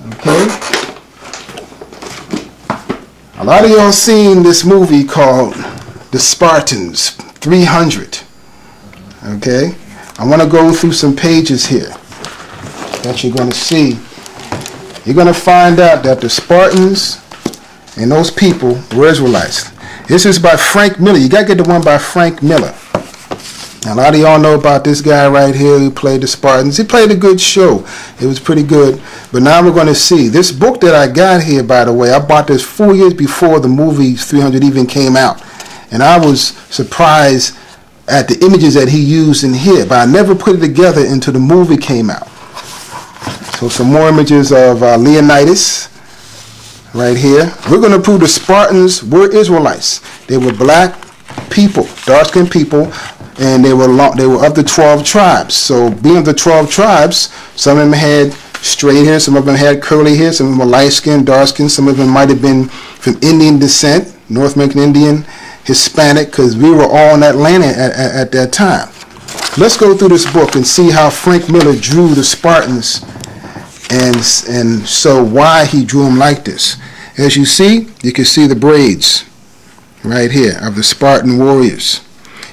Okay? A lot of y'all seen this movie called The Spartans 300. Okay? I want to go through some pages here that you're going to see. You're going to find out that the Spartans and those people were Israelites. This is by Frank Miller. You got to get the one by Frank Miller. Now, a lot of y'all know about this guy right here who played the Spartans. He played a good show. It was pretty good. But now we're going to see. This book that I got here, by the way, I bought this 4 years before the movie 300 even came out. And I was surprised at the images that he used in here. But I never put it together until the movie came out. So some more images of Leonidas right here. We're going to prove the Spartans were Israelites. They were black people, dark-skinned people. And they were of the 12 tribes. So being of the 12 tribes, some of them had straight hair, some of them had curly hair, some of them were light-skinned, dark-skinned, some of them might have been from Indian descent, North American Indian, Hispanic, because we were all in that land at that time. Let's go through this book and see how Frank Miller drew the Spartans and so why he drew them like this. As you can see the braids right here of the Spartan warriors.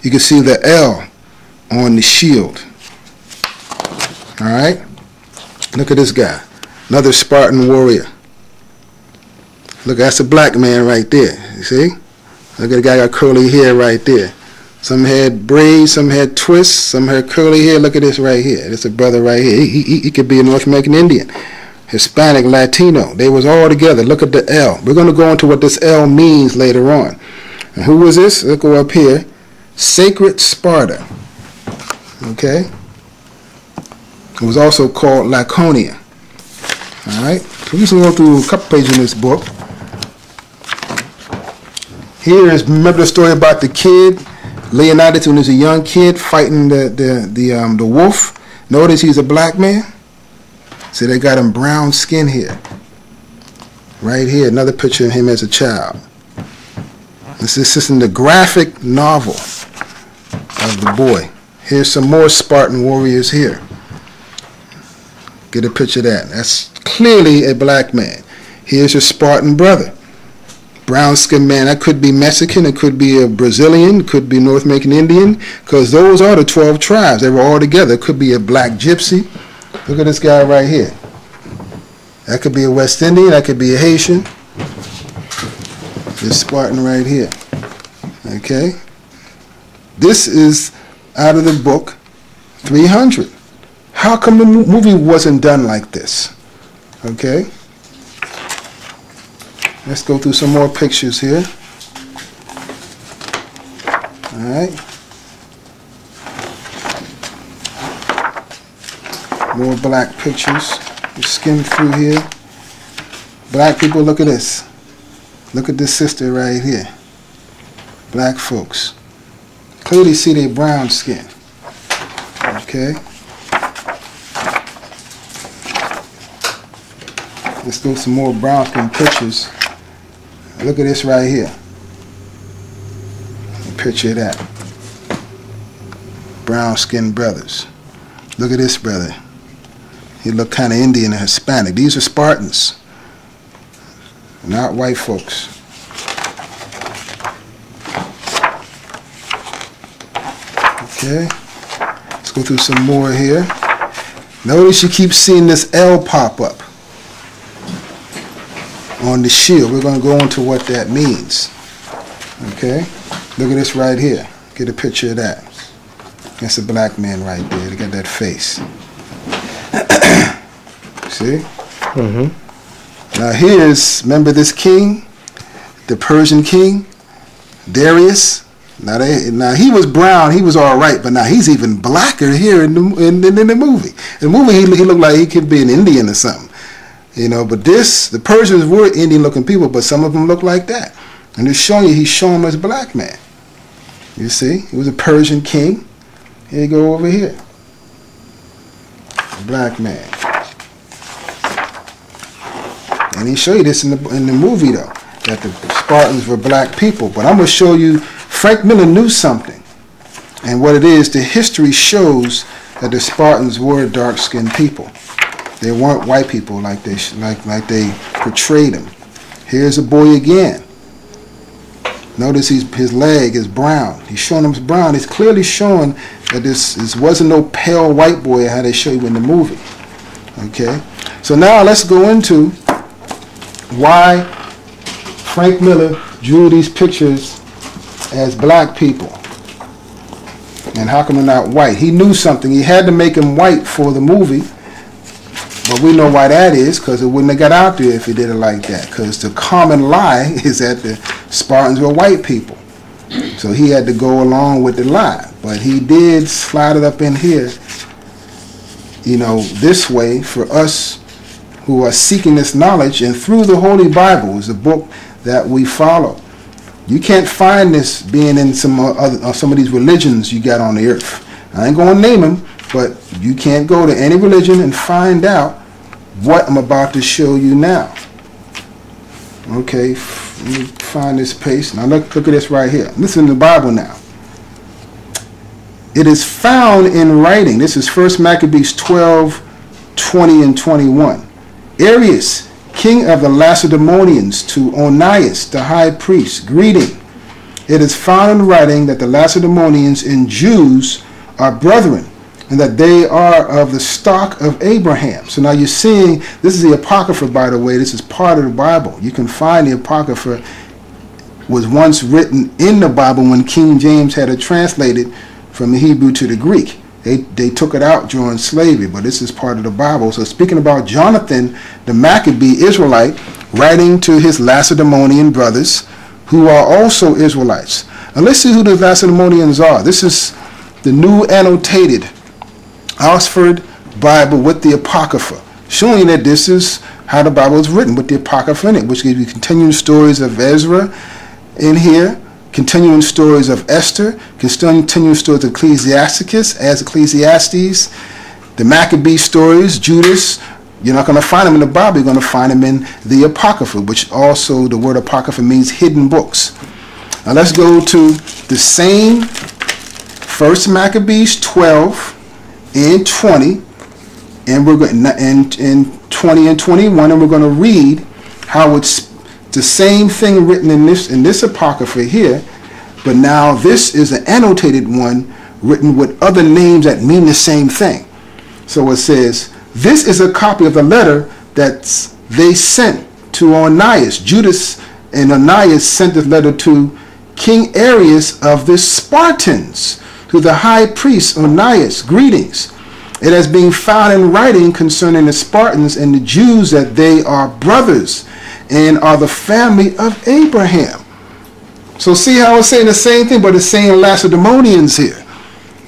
You can see the L on the shield. All right? Look at this guy. Another Spartan warrior. Look, that's a black man right there. You see? Look at the guy got curly hair right there. Some had braids, some had twists, some had curly hair. Look at this right here. This is a brother right here. He could be a North American Indian. Hispanic, Latino. They was all together. Look at the L. We're going to go into what this L means later on. And who was this? Let's go up here. Sacred Sparta, okay? It was also called Laconia, all right? So we can go through a couple pages in this book. Here is, remember the story about the kid, Leonidas, when he was a young kid fighting the wolf? Notice he's a black man. So they got him brown skin here. Right here, another picture of him as a child. This is in the graphic novel of the boy. Here's some more Spartan warriors here. Get a picture of that. That's clearly a black man. Here's your Spartan brother. Brown skinned man. That could be Mexican. It could be a Brazilian. It could be North American Indian. Because those are the 12 tribes. They were all together. It could be a black gypsy. Look at this guy right here. That could be a West Indian. That could be a Haitian. This Spartan right here. Okay? This is out of the book 300. How come the movie wasn't done like this? Okay? Let's go through some more pictures here. Alright. More black pictures. You skim through here. Black people, look at this. Look at this sister right here. Black folks. Clearly see their brown skin. Okay. Let's go some more brown skin pictures. Look at this right here. Picture of that. Brown skinned brothers. Look at this brother. He looked kind of Indian and Hispanic. These are Spartans. Not white folks. Okay, let's go through some more here. Notice you keep seeing this L pop up on the shield. We're going to go into what that means. Okay, look at this right here. Get a picture of that. That's a black man right there. Look at that face. See? Mm-hmm. Now here's, remember this king, the Persian king, Darius? Now he was brown, he was all right, but now he's even blacker here in the movie. In the movie, he looked like he could be an Indian or something, you know. But the Persians were Indian-looking people, but some of them look like that. And he's showing him as a black man. You see, he was a Persian king. Here you go over here, a black man. And he showed you this in the movie though, that the Spartans were black people. But I'm going to show you. Frank Miller knew something, and what it is, the history shows that the Spartans were dark-skinned people. They weren't white people like they portrayed them. Here's a boy again. Notice his leg is brown. He's showing him brown. It's clearly showing that this wasn't no pale white boy how they show you in the movie. Okay? So now let's go into why Frank Miller drew these pictures as black people. And how come they're not white? He knew something. He had to make them white for the movie. But we know why that is, because it wouldn't have got out there if he did it like that. Because the common lie is that the Spartans were white people. So he had to go along with the lie. But he did slide it up in here, you know, this way for us who are seeking this knowledge. And through the Holy Bible is the book that we follow. You can't find this being in some of these religions you got on the earth. I ain't going to name them, but you can't go to any religion and find out what I'm about to show you now. Okay, let me find this page. Now look at this right here. Listen to the Bible now. It is found in writing. This is 1 Maccabees 12, 20 and 21. Arius, king of the Lacedaemonians, to Onias, the high priest, greeting. It is found in writing that the Lacedaemonians and Jews are brethren, and that they are of the stock of Abraham. So now you're seeing, this is the Apocrypha, by the way. This is part of the Bible. You can find the Apocrypha was once written in the Bible when King James had it translated from the Hebrew to the Greek. They took it out during slavery, but this is part of the Bible. So speaking about Jonathan, the Maccabee Israelite, writing to his Lacedaemonian brothers, who are also Israelites. And let's see who the Lacedaemonians are. This is the New Annotated Oxford Bible with the Apocrypha, showing that this is how the Bible is written with the Apocrypha in it, which gives you continuing stories of Ezra in here, continuing stories of Esther, continuing stories of Ecclesiasticus as Ecclesiastes, the Maccabee stories, Judas. You're not going to find them in the Bible. You're going to find them in the Apocrypha, which also the word Apocrypha means hidden books. Now let's go to the same 1 Maccabees 12 and 20, and we're going in 20 and 21, and we're going to read how it's the same thing written in this Apocrypha here, but now this is an annotated one written with other names that mean the same thing. So it says, this is a copy of the letter that they sent to Onias. Judas and Onias sent this letter to King Arius of the Spartans, to the high priest Onias, greetings. It has been found in writing concerning the Spartans and the Jews that they are brothers and are the family of Abraham. So see how it's saying the same thing, but it's saying Lacedaemonians here.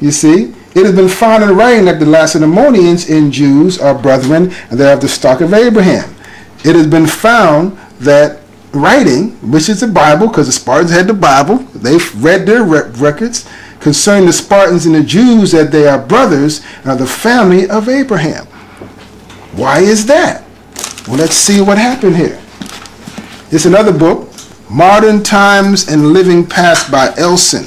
You see, it has been found in writing that the Lacedaemonians and Jews are brethren and they are of the stock of Abraham. It has been found that writing, which is the Bible, because the Spartans had the Bible, they've read their records, concerning the Spartans and the Jews that they are brothers and are the family of Abraham. Why is that? Well, let's see what happened here. It's another book, Modern Times and Living Past by Elson.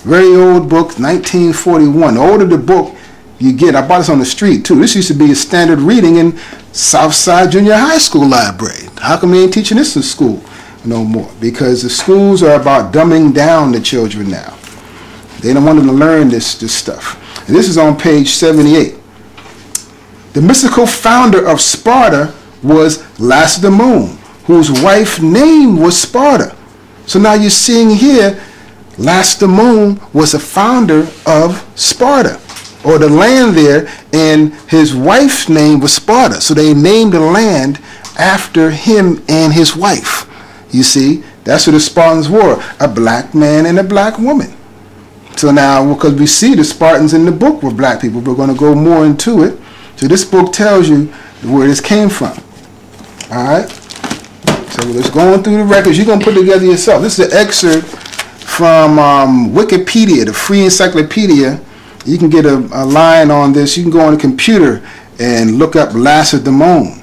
Very old book, 1941. The older the book you get, I bought this on the street too. This used to be a standard reading in Southside Junior High School library. How come they ain't teaching this in school no more? Because the schools are about dumbing down the children now. They don't want them to learn this stuff. And this is on page 78. The mystical founder of Sparta was Lacedaemon, whose wife's name was Sparta. So now you're seeing here, Lacedaemon was the founder of Sparta, or the land there, and his wife's name was Sparta. So they named the land after him and his wife. You see, that's what the Spartans were, a black man and a black woman. So now, because we see the Spartans in the book were black people, we're going to go more into it. So this book tells you where this came from. All right? So let's go through the records. You're going to put it together yourself. This is an excerpt from Wikipedia, the free encyclopedia. You can get a line on this. You can go on the computer and look up Lacedaemon.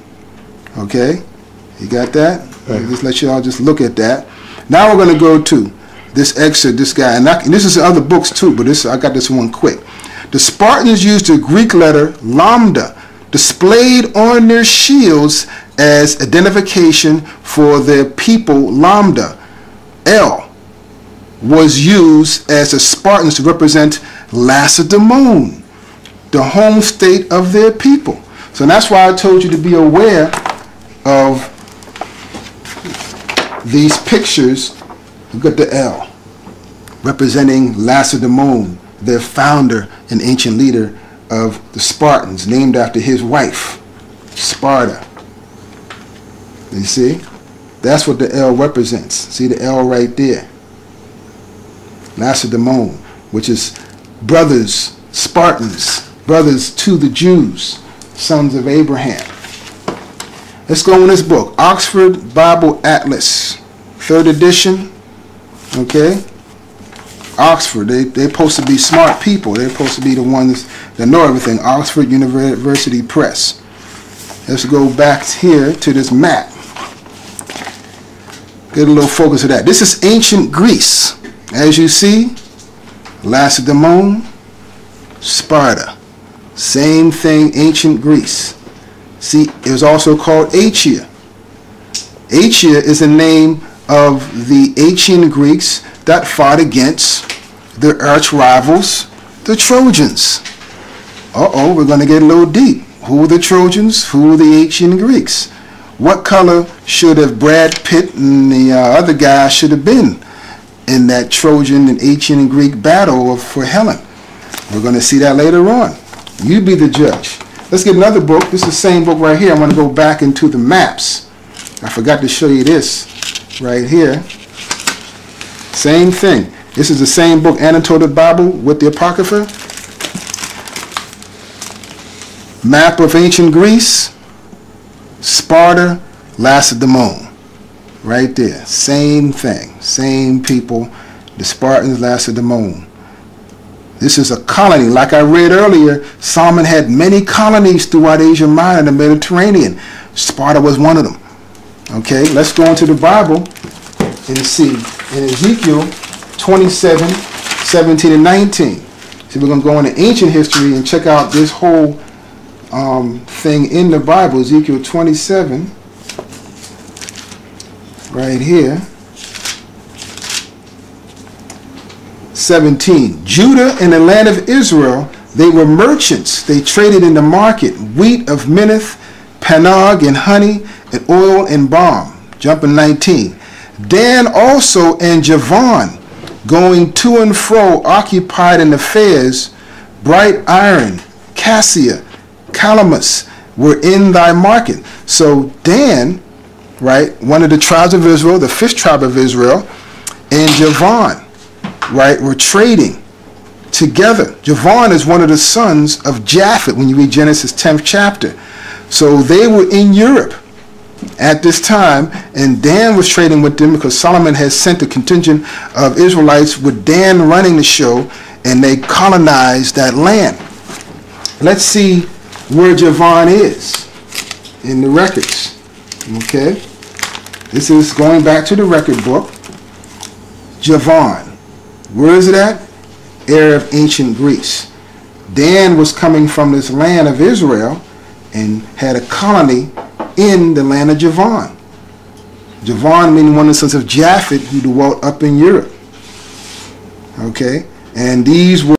Okay? You got that? Right. Just let you all just look at that. Now we're going to go to this excerpt, this guy, and this is other books too, but I got this one quick. The Spartans used the Greek letter lambda displayed on their shields as identification for their people. Lambda, L, was used as the Spartans to represent Lacedaemon, the home state of their people. So that's why I told you to be aware of these pictures. You've got the L, representing Lacedaemon, their founder and ancient leader of the Spartans, named after his wife, Sparta. You see? That's what the L represents. See the L right there? Lacedaemon, which is brothers, Spartans, brothers to the Jews, sons of Abraham. Let's go in this book, Oxford Bible Atlas, 3rd edition. Okay? Oxford, they're supposed to be smart people. They're supposed to be the ones that know everything. Oxford University Press. Let's go back here to this map. Get a little focus of that. This is ancient Greece. As you see, Lacedaemon, Sparta. Same thing, ancient Greece. See, it was also called Achaia. Achaia is the name of the ancient Greeks that fought against their arch rivals, the Trojans. Uh-oh, we're going to get a little deep. Who are the Trojans? Who are the ancient Greeks? What color should have Brad Pitt and the other guy should have been in that Trojan and ancient Greek battle for Helen? We're going to see that later on. You be the judge. Let's get another book. This is the same book right here. I'm going to go back into the maps. I forgot to show you this right here. Same thing. This is the same book, Annotated Bible with the Apocrypha. Map of ancient Greece, Sparta, Lacedaemon. Right there. Same thing. Same people. The Spartans, Lacedaemon. This is a colony. Like I read earlier, Solomon had many colonies throughout Asia Minor and the Mediterranean. Sparta was one of them. Okay, let's go into the Bible and see. In Ezekiel 27, 17, and 19. So we're going to go into ancient history and check out this whole thing in the Bible. Ezekiel 27, right here. 17. Judah and the land of Israel, they were merchants. They traded in the market wheat of Minnith, Panog and honey, and oil and balm. Jumping 19. Dan also and Javan, going to and fro, occupied in affairs, bright iron, cassia, calamus, were in thy market. So Dan, right, one of the tribes of Israel, the 5th tribe of Israel, and Javan, right, were trading together. Javan is one of the sons of Japhet when you read Genesis 10th chapter. So they were in Europe at this time, and Dan was trading with them because Solomon had sent a contingent of Israelites with Dan running the show, and they colonized that land. Let's see where Javan is in the records. Okay, this is going back to the record book. Javan, where is it at? Area of ancient Greece. Dan was coming from this land of Israel and had a colony in the land of Javan. Javan meaning one of the sons of Japhet who dwelt up in Europe. Okay, and these were